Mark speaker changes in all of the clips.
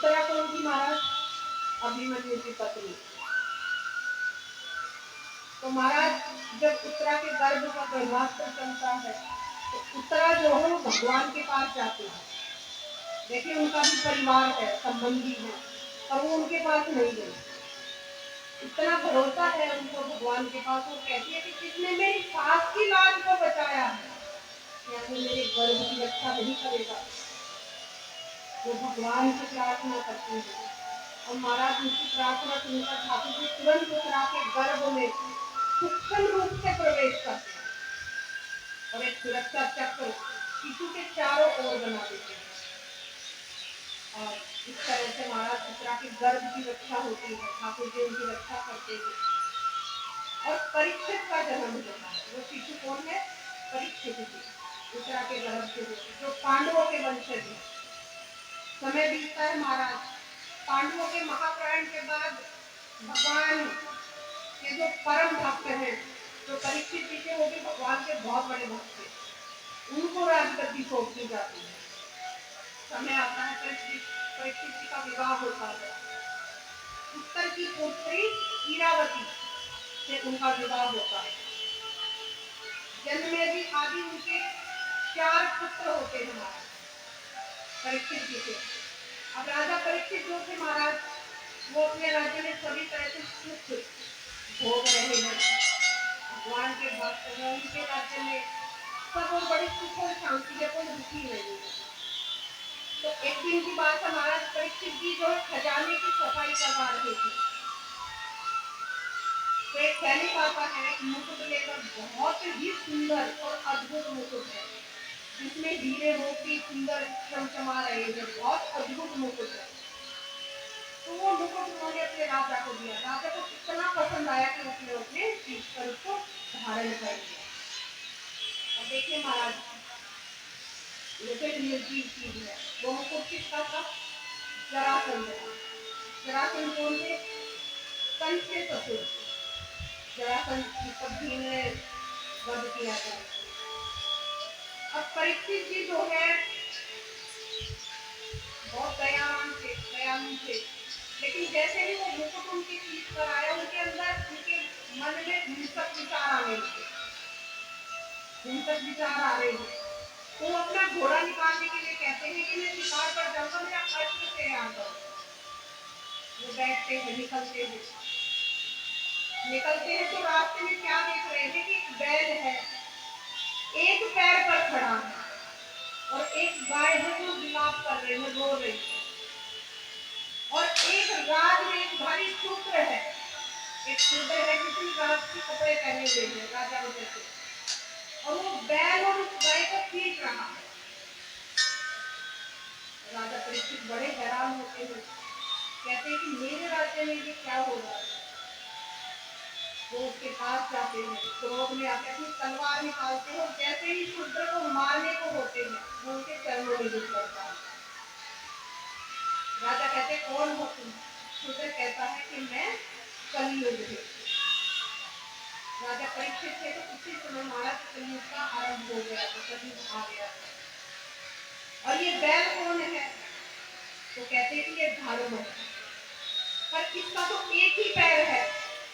Speaker 1: उत्तरा कौन थी महाराज? अभिमन्यु की पत्नी। तो महाराज जब उत्तरा के गर्भ का गर्भास्त्र चलता है तो उत्तरा जो है भगवान के पास जाती है। देखिए उनका भी परिवार है, संबंधी है, और वो उनके पास नहीं गई। इतना भरोसा है उनको भगवान के पास। वो कहती है कि किसने मेरी सास की लाज को बचाया है, यानी मेरे गर्भ की रक्षा नहीं करेगा। वो भगवान से प्रार्थना करती है और महाराज उनकी प्रार्थना सुनकर ठाकुर जी तुरंत उत्तरा के गर्भ में सूक्ष्म रूप से प्रवेश करते हैं और एक सुरक्षा चक्र शिशु के चारों ओर बना देते हैं। और इस तरह से महाराज उत्तरा के गर्भ की रक्षा होती है, ठाकुर जी उनकी रक्षा करते हैं। और परीक्षित का जन्म होता है। वो शिशु कौन है? परीक्षित जी, उत्तरा के गर्भ से जो पांडवों के वंशज है। समय बीतता है महाराज, पांडवों के महाप्रयाण के बाद भगवान के जो परम भक्त हैं, जो परीक्षित जी थे, वो भी भगवान के बहुत बड़े भक्त थे। उनको राजगद्दी सौंप दी जाती है। समय आता है परीक्षित जी का विवाह होता है। उत्तर की पुत्री ईरावती से उनका विवाह होता है। जन्म में भी आदि उनके 4 पुत्र होते हैं महाराज परीक्षित जी के। अब राजा परीक्षित जो थे महाराज, वो अपने राज्य में सभी तरह से सुख भोग रहे हैं। भगवान के भक्त हैं, उनके राज्य में सब और बड़ी सुख और शांति है, कोई दुखी नहीं है। तो एक दिन की बात है महाराज, परीक्षित जी जो खजाने की सफाई करवा रहे थे। तो एक सैनिक आता है मुकुट लेकर, बहुत ही सुंदर और अद्भुत मुकुट है, जिसमें हीरे मोती सुंदर चमचमा रहे हैं, बहुत अद्भुत मुकुट है। तो वो मुकुट उन्होंने अपने राजा को दिया। राजा को इतना पसंद आया कि उसने अपने शीश पर उसको धारण कर दिया। और देखिए महाराज, ये तो निर्जीव चीज है। वो मुकुट किसका था? जरासंध का। जरासंध कौन थे? कंस के ससुर। जरासंध की पत्नी ने वध किया था। अब परीक्षित जी जो है बहुत दयावान थे, दयालु थे, लेकिन जैसे ही वो मुकुट उनकी शीश पर आया, उनके अंदर उनके मन में हिंसक विचार आने लगे। हिंसक विचार आ रहे हैं तो वो अपना घोड़ा निकालने के लिए कहते हैं कि मैं शिकार पर जाऊंगा, मेरा अस्त्र तैयार करो। वो बैठते हैं, निकलते हैं तो रास्ते में क्या देख रहे हैं कि एक बैल है, एक पैर पर खड़ा है, और एक गाय है जो विलाप कर रही है, रो रही है, और एक राज में एक भारी शूद्र है, एक शूद्र है जिसने राज के कपड़े पहने हुए हैं राजा वजह से, और वो बैल और उस गाय को पीट रहा है। राजा परीक्षित बड़े हैरान होते हैं, कहते हैं कि मेरे राज्य में ये क्या हो रहा है। वो उसके पास जाते हैं, क्रोध में आते अपनी तलवार निकालते हैं, और जैसे ही शूद्र को मारने को होते हैं वो उनके चरणों में गिर पड़ता है। राजा कहते कौन हो तुम? शूद्र कहता है कि मैं कलियुग हूँ। राजा परीक्षित थे तो उसी समय महाराज कलियुग का आरंभ हो गया था, कलियुग आ गया था। और ये बैल कौन है? तो कहते हैं कि ये धर्म है, पर इसका तो एक ही पैर है,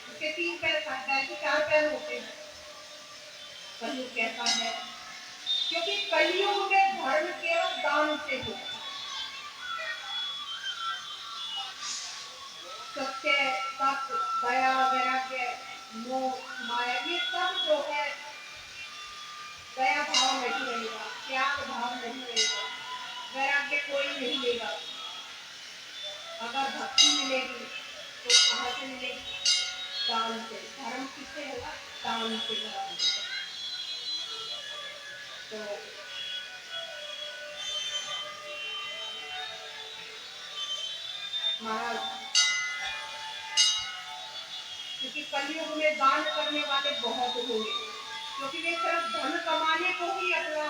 Speaker 1: उसके 3 पैर, बैल के 4 पैर होते हैं। कलियुग कहता है क्योंकि कलियुग में धर्म केवल दान से होता है। सत्य, तप, दया, वैराग्य, मोह, माया, ये सब जो है, दया भाव नहीं रहेगा, त्याग भाव नहीं रहेगा, वैराग्य कोई नहीं लेगा। अगर भक्ति मिलेगी तो कहाँ से मिलेगी? दान से। धर्म किससे होगा? दान से धर्म। तो महाराज क्योंकि कलयुग में दान करने वाले बहुत होंगे, क्योंकि वे सिर्फ धन कमाने को ही अपना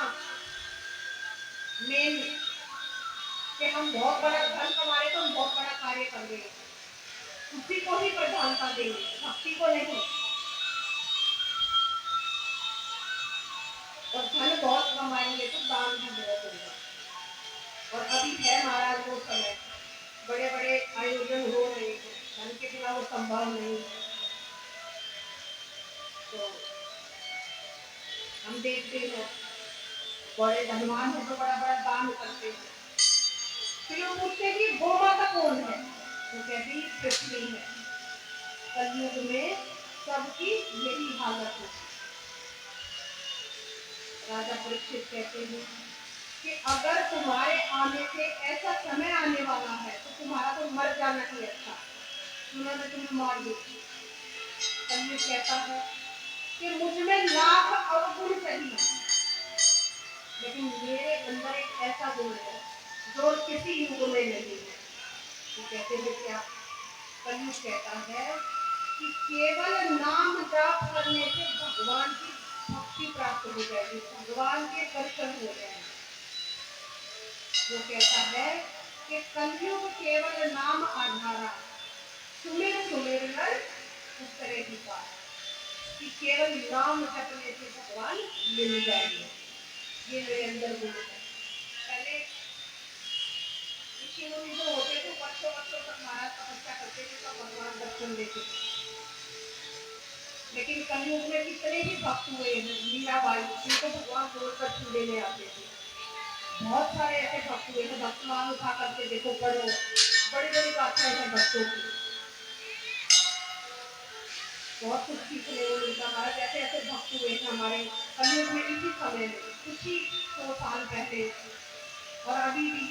Speaker 1: मेन, कि हम बहुत बड़ा धन कमा रहे तो हम बहुत बड़ा कार्य कर रहे हैं, उसी को ही प्रधानता देंगे, भक्ति को नहीं। और धन बहुत कमाएंगे तो दान भी बहुत होगा। और अभी है महाराज वो समय बड़े बड़े आयोजन हो रहे हैं, धन के बिना वो संभव नहीं है। तो हम देखते हैं बड़े धनवान है तो बड़ा बड़ा दान करते हैं। फिर वो पूछते कि गौ माता कौन है, वो कहती पृथ्वी है। कलयुग में सबकी यही हालत है। राजा परीक्षित कहते हैं कि अगर तुम्हारे आने से ऐसा समय आने वाला है तो तुम्हारा तो मर जाना ही अच्छा, उन्होंने तुम्हें मार दी। कलयुग कहता है कि मुझ में लाख अवगुण सही, लेकिन मेरे अंदर एक ऐसा गुण है जो किसी युग में नहीं है। तो कहते हैं क्या? कलयुग कहता है कि केवल नाम जाप करने से भगवान की भक्ति प्राप्त हो जाएगी, भगवान के दर्शन हो जाएंगे। वो कहता है कि कलयुग केवल नाम आधारा, सुमिर सुमिर नर उतरे ही पार, कि केवल नाम जपने से भगवान मिल जाएंगे। ये मेरे अंदर गुण है। पहले ऋषि मुनि जो होते थे वर्षों वर्षों तक महाराज तपस्या करते थे तो भगवान दर्शन देते थे। लेकिन कलयुग में कितने ही भक्त हुए हैं, मीराबाई जिनको भगवान रोज दर्शन देने आते थे। बहुत सारे ऐसे भक्त हुए हैं, भक्तमान उठा करके देखो, पढ़ो, बड़ी बड़ी गाथाएं हैं भक्तों की, बहुत कुछ सीखने को मिलता। महाराज ऐसे ऐसे भक्त हुए हैं हमारे कलयुग में, इसी समय में कुछ ही 100 साल पहले और अभी भी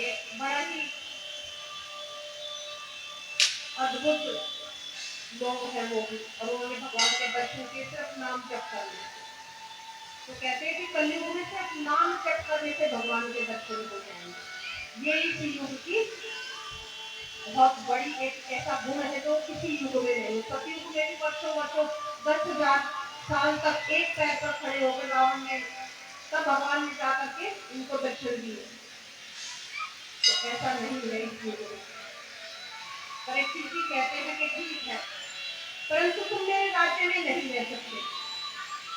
Speaker 1: एक बड़ा ही अद्भुत लोग हैं वो भी, और उन्होंने भगवान के दर्शन के सिर्फ नाम जप कर लिया। तो कहते हैं कि कलयुग में सिर्फ नाम जप करने से भगवान के दर्शन हो जाएंगे। ये इस युग की बहुत बड़ी एक ऐसा गुण है जो किसी युग में नहीं। सतयुग में भी वर्षों वर्षों 10,000 साल तक एक पैर पर खड़े होकर रावण ने, तब भगवान ने जा करके इनको दर्शन दिए। तो ऐसा नहीं है इस युग में। परीक्षित जी कहते हैं कि ठीक है, परंतु तुम मेरे राज्य में नहीं रह सकते।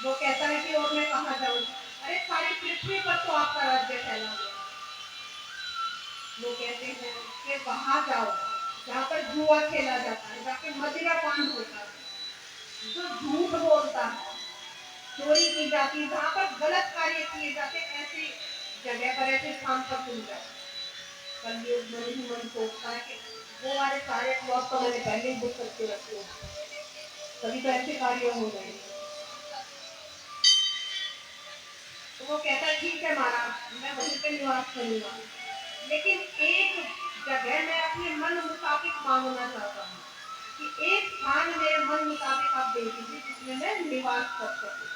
Speaker 1: वो कहता है कि और मैं कहाँ जाऊँ? अरे सारी पृथ्वी पर तो आपका राज्य फैला हुआ है। वो कहते हैं कि वहां जाओ जहाँ पर जुआ खेला जाता है, जहाँ पे मदिरा पान होता है, जो झूठ बोलता है, चोरी की जाती है, जहाँ पर गलत कार्य किए जाते हैं, ऐसी जगह पर, ऐसे स्थान पर तुम जाओ। कलयुग मन ही मन सोचता है कि वो वाले सारे ब्लॉक तो मैंने पहले ही बुक करके रखे हैं, तभी तो ऐसे कार्य हो रहे हैं। तो वो कहता है ठीक है महाराज, मैं वहीं पे निवास करूंगा, लेकिन एक जगह मैं अपने मन मुताबिक मांगना चाहता हूँ कि एक स्थान मेरे मन मुताबिक आप दे दीजिए जिसमें मैं निवास कर सकूं।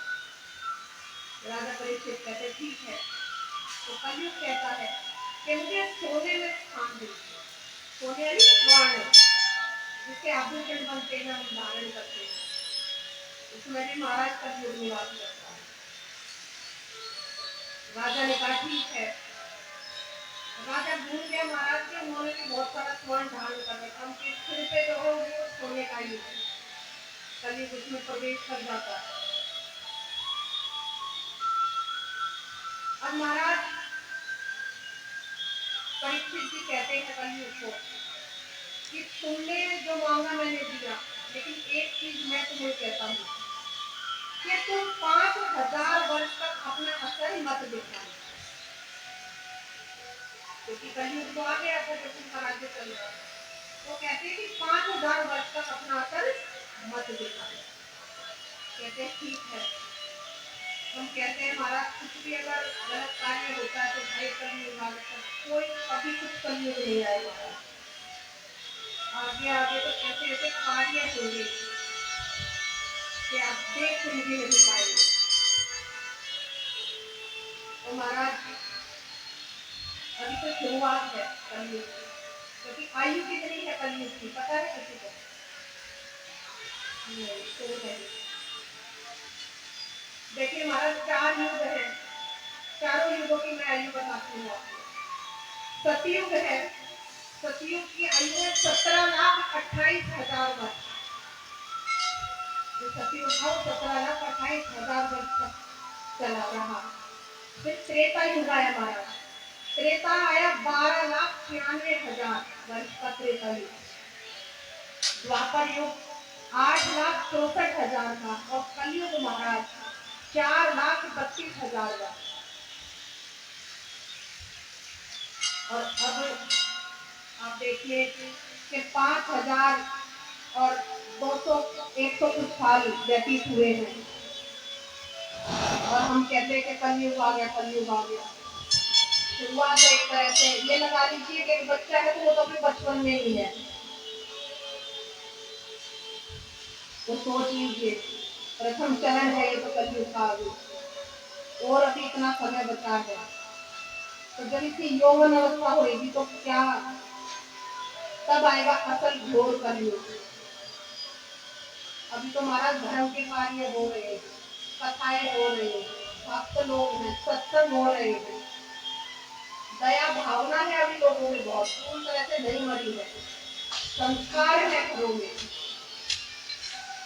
Speaker 1: राजा परीक्षित कहते ठीक है। तो कलयुग कहता है कि मुझे सोने में स्थान दीजिए, सोने यानी स्वर्ण, जिसके आभूषण बनते हैं, हम धारण करते हैं, उसमें भी महाराज कलयुग निवास करता है। राजा ने कहा ठीक है। राजा भूल गया महाराज के, उन्होंने भी बहुत सारा स्वर्ण धारण कर रखा, उनके सिर पे जो है वो सोने का ही है। कलयुग उसमें प्रवेश कर जाता है। अब महाराज परीक्षित जी कहते हैं कलयुग को कि तुमने जो मांगा मैंने दिया, लेकिन एक चीज मैं तुम्हें कहता हूँ कि तुम 5,000 वर्ष तक अपना असर मत दिखाना, क्योंकि कलयुग तो आ गया था जब उनका राज्य चल रहा था। वो कहते हैं कि 5,000 वर्ष तक अपना असर मत दिखाना। कहते हैं ठीक है। हम कहते हैं महाराज कुछ भी अगर गलत कार्य होता है तो भाई कलयुग आ गया, कोई कभी कुछ कलयुग नहीं आएगा। आगे आगे तो ऐसे ऐसे कार्य होंगे कि आप देख सुन भी नहीं पाएंगे। तो महाराज अभी तो शुरुआत है कलयुग की, क्योंकि आयु कितनी है कलयुग की पता है किसी को? नहीं, तो नहीं। देखिए महाराज 4 युग है, चारों युगों की मैं आयु बताती हूँ आपको। सतयुग है, सतयुग की आयु है 17,28,000 वर्ष। जो सतयुग था वो 17,28,000 वर्ष तक चला रहा। फिर त्रेता युग आया महाराज, त्रेता आया 12,96,000 वर्ष का त्रेता युग। द्वापर युग 8,64,000 का, और कलयुग महाराज 4,32,000 का। और अब आप देखिए कि 5,000 और 200 100 कुछ साल व्यतीत हुए हैं, और हम कहते हैं कि कलयुग आ गया, कलयुग आ गया। शुरुआत है एक तरह से, ये लगा लीजिए कि एक बच्चा है तो वो तो अपने बचपन में ही है, तो सोच लीजिए प्रथम चरण है ये तो कलयुग का आगे, और अभी इतना समय बचा है। तो जब इसकी यौवन अवस्था होगी तो क्या, तब आएगा असल घोर कलयुग। अभी तो महाराज धर्म के कार्य हो रहे हैं, कथाएं हो रही है, भक्त लोग हैं, सत्संग हो रहे हैं, दया भावना है अभी लोगों में बहुत, पूरी तरह से नहीं मरी है, संस्कार है घरों में।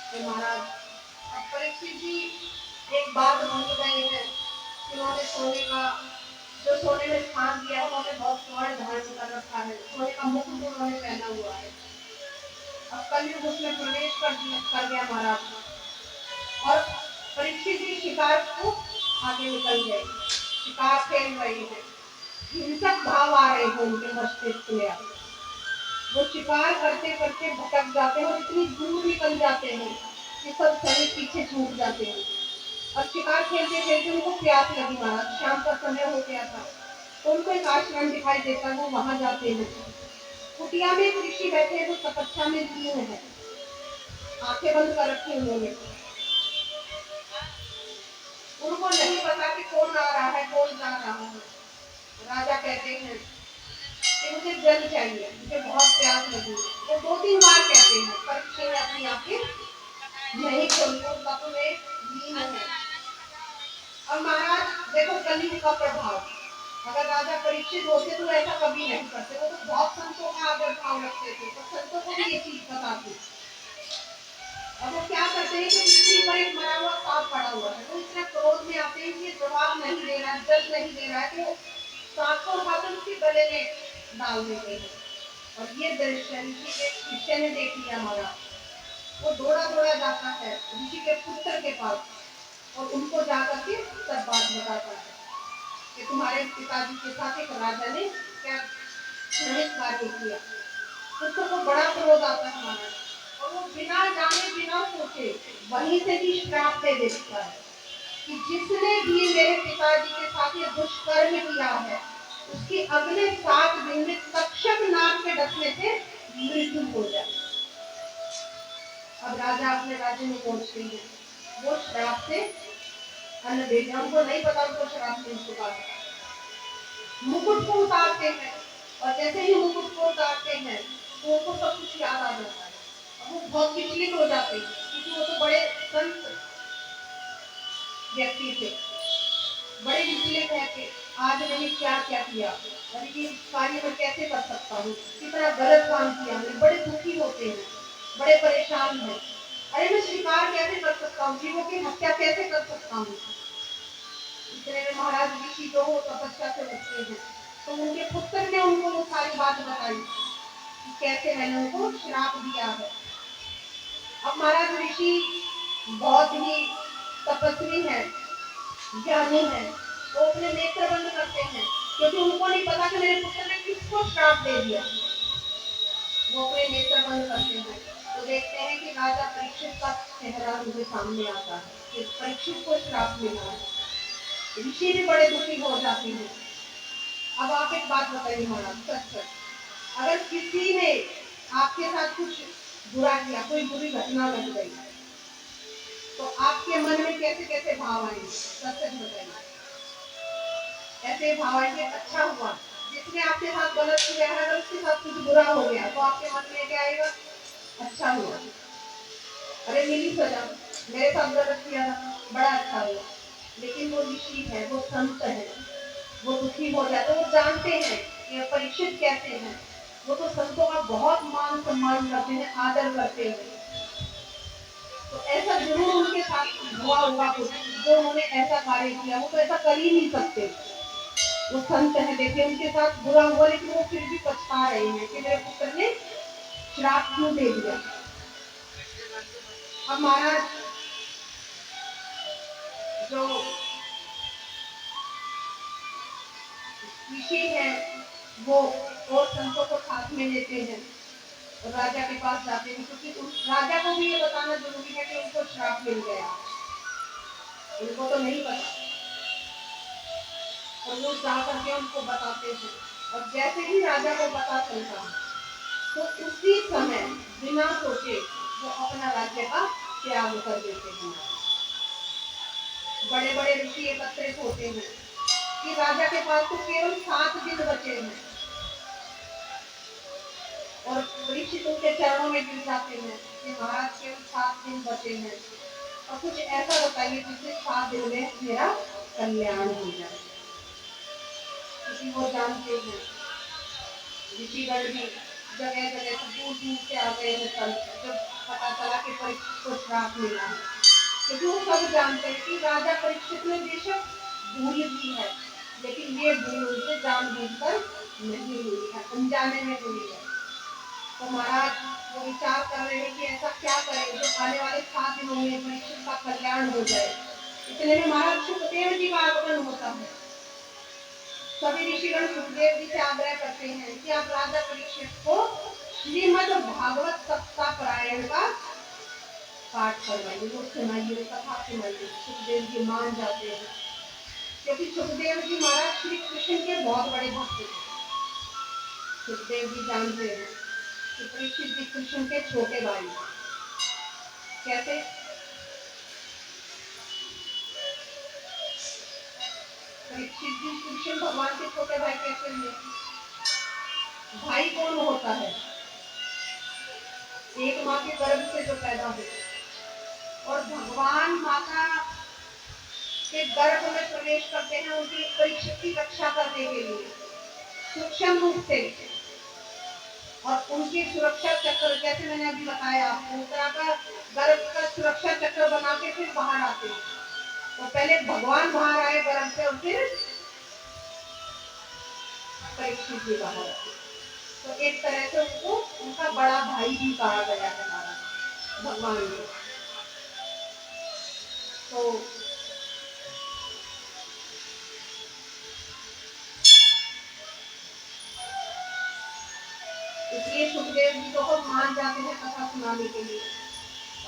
Speaker 1: तो महाराज परीक्षित जी एक बात भूल गए हैं, उन्होंने सोने का, जो सोने में स्थान दिया उन्होंने बहुत स्वर्ण धारण कर रखा है, सोने का मुकुट उन्होंने पहना हुआ है। अब कलयुग उसमें प्रवेश कर गया महाराज, और परीक्षित जी शिकार को आगे निकल गए, शिकार खेल रहे हैं, हिंसक भाव आ रहे हैं उनके मस्तिष्क में। वो शिकार करते करते भटक जाते हैं और इतनी दूर निकल जाते हैं कि सब शरीर पीछे छूट जाते हैं। और शिकार खेलते खेलते उनको प्यास लगी महाराज, शाम का समय हो गया था, तो उनको एक आश्रम दिखाई देता है, वो वहां जाते हैं। कुटिया में एक ऋषि बैठे हैं, वो तपस्या में लीन है, आंखें बंद कर रखी उन्होंने। उनको नहीं पता कि कौन आ रहा है कौन जा रहा है। राजा कहते हैं कि मुझे जल चाहिए, मुझे बहुत प्यास लगी है। वो 2-3 बार कहते हैं, परीक्षित ने अपनी आंखें नहीं खोली, वो तप में लीन है। और महाराज देखो कलयुग का प्रभाव, अगर राजा परीक्षित होते तो ऐसा कभी नहीं करते, वो तो बहुत संतों का आदर भाव रखते थे, तो संतों को भी ये चीज पता थी। अब वो क्या करते हैं कि पृथ्वी पर एक मरा हुआ सांप पड़ा हुआ है, वो इतना क्रोध में आते हैं कि जवाब नहीं दे रहा है, जल नहीं दे रहा है, तो सांप को उठाकर उसके गले में डाल देते हैं। और ये दृश्य ऋषि के शिष्य ने देख लिया हमारा, वो दौड़ा दौड़ा जाता है ऋषि के पुत्र के पास, और उनको जाकर के सब बात बताता है कि तुम्हारे पिताजी के साथ एक राजा ने क्या घृणित कार्य किया। पुत्र को बड़ा क्रोध आता है हमारा, और वो बिना जाने बिना सोचे वहीं से ही श्राप दे देता है कि जिसने भी मेरे पिताजी के साथ ये दुष्कर्म किया है उसकी अगले 7 दिन में तक्षक नाग के डसने से मृत्यु हो जाए। अब राजा अपने राज्य में पहुंचते हैं, वो श्राप से अन्न देते हैं, उनको नहीं पता उनको श्राप मिल चुका है। मुकुट को उतारते हैं, और जैसे ही मुकुट को उतारते हैं तो उनको सब कुछ याद आ जाता है। अब वो बहुत विचलित हो जाते हैं, क्योंकि वो तो बड़े संत व्यक्ति थे, बड़े विचलित है कि आज मैंने क्या क्या किया, और ये कार्य मैं कैसे कर सकता हूँ, कितना गलत काम किया मैंने, बड़े दुखी होते हैं, बड़े परेशान हैं। अरे मैं शिकार कैसे कर सकता हूँ, जीवों की हत्या कैसे कर सकता हूँ। इतने में महाराज ऋषि जो हो तपस्या से उठते हैं, तो उनके पुत्र ने उनको वो सारी बात बताई कि कैसे मैंने उनको श्राप दिया है। अब महाराज ऋषि बहुत ही तपस्वी है, ज्ञानी है, वो अपने नेत्र बंद करते हैं, क्योंकि उनको नहीं पता कि मेरे पुत्र ने किसको श्राप दे दिया। वो अपने नेत्र बंद करते हैं, तो देखते हैं कि राजा परीक्षित का चेहरा उनके सामने आता है कि परीक्षित को श्राप मिला है। ऋषि भी बड़े दुखी हो जाते हैं। अब आप एक बात बताइए महाराज, सच सच अगर किसी ने आपके साथ कुछ बुरा किया, कोई बुरी घटना घट गई, तो आपके मन में कैसे कैसे भाव आएंगे, सच सच बताइए। ऐसे भाव आएंगे अच्छा हुआ, जिसने आपके साथ गलत किया है अगर उसके साथ कुछ बुरा हो गया तो आपके मन में क्या आएगा, अच्छा हुआ, अरे मिली सजा, मेरे साथ गलत किया था, बड़ा अच्छा हुआ। लेकिन वो ऋषि है, वो संत है, वो दुखी हो जाते, वो जानते हैं कि परीक्षित कैसे हैं, वो तो संतों का बहुत मान सम्मान करते हैं, आदर करते हैं। तो ऐसा जरूर उनके साथ हुआ होगा कुछ, जो उन्होंने ऐसा कार्य किया, वो तो ऐसा कर ही नहीं सकते। वो संत है, देखिए उनके साथ बुरा हुआ लेकिन वो फिर भी पछता रहे हैं कि मेरे पुत्र ने श्राप क्यों दे दिया। अब महाराज जो ऋषि है वो और संतों को साथ में लेते हैं और राजा के पास जाते हैं, क्योंकि उस राजा को भी ये बताना जरूरी है कि उनको श्राप मिल गया, उनको तो नहीं पता, और वो जा करके उनको बताते हैं। और जैसे ही राजा को पता चलता तो उसी समय बिना सोचे वो अपना राज्य का त्याग कर देते हैं। बड़े बड़े ऋषि एकत्रित होते हैं कि राजा के पास तो केवल 7 दिन बचे हैं, और परीक्षित उनके चरणों में गिर जाते हैं कि महाराज केवल 7 दिन बचे हैं, और कुछ ऐसा बताइए जिससे 7 दिन में मेरा कल्याण हो जाए। क्योंकि वो जानते हैं ऋषिगण भी जगह जगह से दूर दूर से आ गए हैं संत, जब पता चला कि परीक्षित को श्राप मिला है, क्योंकि वो सब जानते हैं कि राजा परीक्षित ने बेशक भूल की है, लेकिन ये भूल उनसे जानबूझकर नहीं हुई है, अनजाने में हुई है। तो महाराज वो विचार कर रहे हैं कि ऐसा क्या करें जो आने वाले 7 दिनों में परीक्षित का कल्याण हो जाए। इतने में महाराज सुखदेव जी का आगमन होता है। सभी ऋषिगण सुखदेव जी से आग्रह करते हैं कि आप राजा परीक्षित को श्रीमद् भागवत सप्ताह पारायण का पाठ करवाइए, वो सुनाइए, कथा सुनाइए। सुखदेव जी मान जाते हैं, क्योंकि सुखदेव जी महाराज श्री कृष्ण के बहुत बड़े भक्त थे। सुखदेव जी जानते हैं कि परीक्षित जी कृष्ण के छोटे भाई कैसे, परीक्षित जी कृष्ण भगवान के छोटे भाई कैसे हुए? भाई कौन होता है? एक माँ के गर्भ से जो पैदा हुए, और भगवान माता के गर्भ में प्रवेश करते हैं उनकी परीक्षित की रक्षा करने के लिए सूक्ष्म रूप से, और उनकी सुरक्षा चक्र, जैसे मैंने अभी बताया आपको, उत्तरा का गर्भ का सुरक्षा चक्र बना के फिर बाहर आते हैं। तो पहले भगवान बाहर आए गर्भ से और फिर परीक्षित भी बाहर आए। तो एक तरह से उनको उनका बड़ा भाई भी कहा गया है हमारा भगवान ने। तो इसलिए सुखदेव जी को हम मान जाते हैं कथा सुनाने के लिए,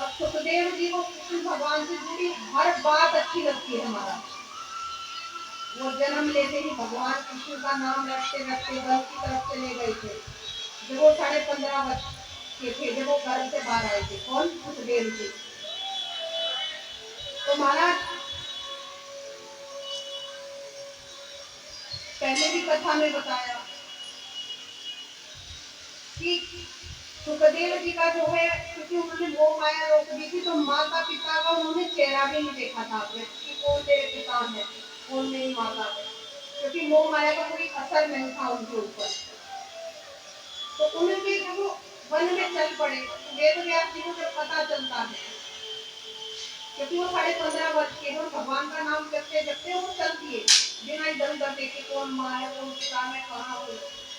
Speaker 1: और सुखदेव जी को कृष्ण भगवान से जुड़ी हर बात अच्छी लगती है हमारा। वो जन्म लेते ही भगवान कृष्ण का नाम रखते रखते वन की तरफ चले गए थे, जब वो 15.5 वर्ष के थे, जब वो गर्भ से बाहर आए थे। कौन? सुखदेव जी। तो महाराज पहले भी कथा में बताया कि सुखदेव जी का जो है, क्योंकि उन्होंने मोह माया रोक दी थी, तो माता पिता का उन्होंने चेहरा भी नहीं देखा था अपने कि कौन तेरे पिता है कौन मेरी माता है, क्योंकि मोह माया का कोई असर नहीं था उनके ऊपर। तो उनके जब वो वन में चल पड़े, वेद व्यास जी को जब पता चलता है, क्योंकि वो 15.5 वर्ष के, और भगवान का नाम जपते जपते वो चल दिए बिना इधर उधर देखे कौन माँ है कौन पिता है, कहाँ हूँ,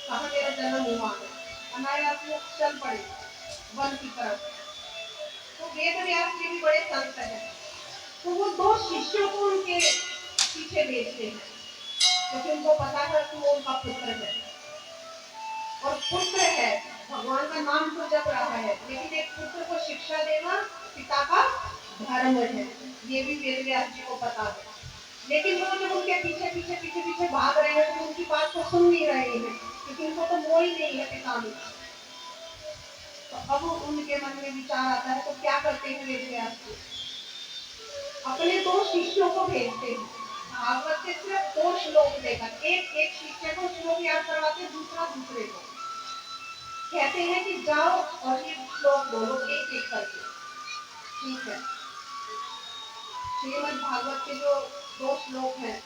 Speaker 1: कहाँ मेरा जन्म हुआ है, अनायास वो चल पड़े वन की तरफ। तो वेद व्यास जी भी बड़े संत हैं, तो वो 2 शिष्यों को उनके पीछे भेजते हैं, क्योंकि उनको पता है कि वो उनका पुत्र है, और पुत्र है भगवान का नाम तो जप रहा है, लेकिन एक पुत्र को शिक्षा देना पिता का धर्म है, ये भी वेद व्यास जी को पता है। लेकिन वो जब उनके पीछे पीछे पीछे पीछे भाग रहे हैं तो उनकी बात को सुन नहीं रहे हैं, क्योंकि उनको तो मोह ही नहीं है पिता में। तो अब उनके मन में विचार आता है, तो क्या करते हैं वेद व्यास जी? अपने 2 शिष्यों को भेजते हैं, भागवत से सिर्फ 2 श्लोक देकर, एक शिष्य को श्लोक याद करवाते, दूसरा दूसरे को कहते हैं कि जाओ और ये श्लोक बोलो एक एक करके। ठीक है, श्रीमद् भागवत के जो 2 श्लोक हैं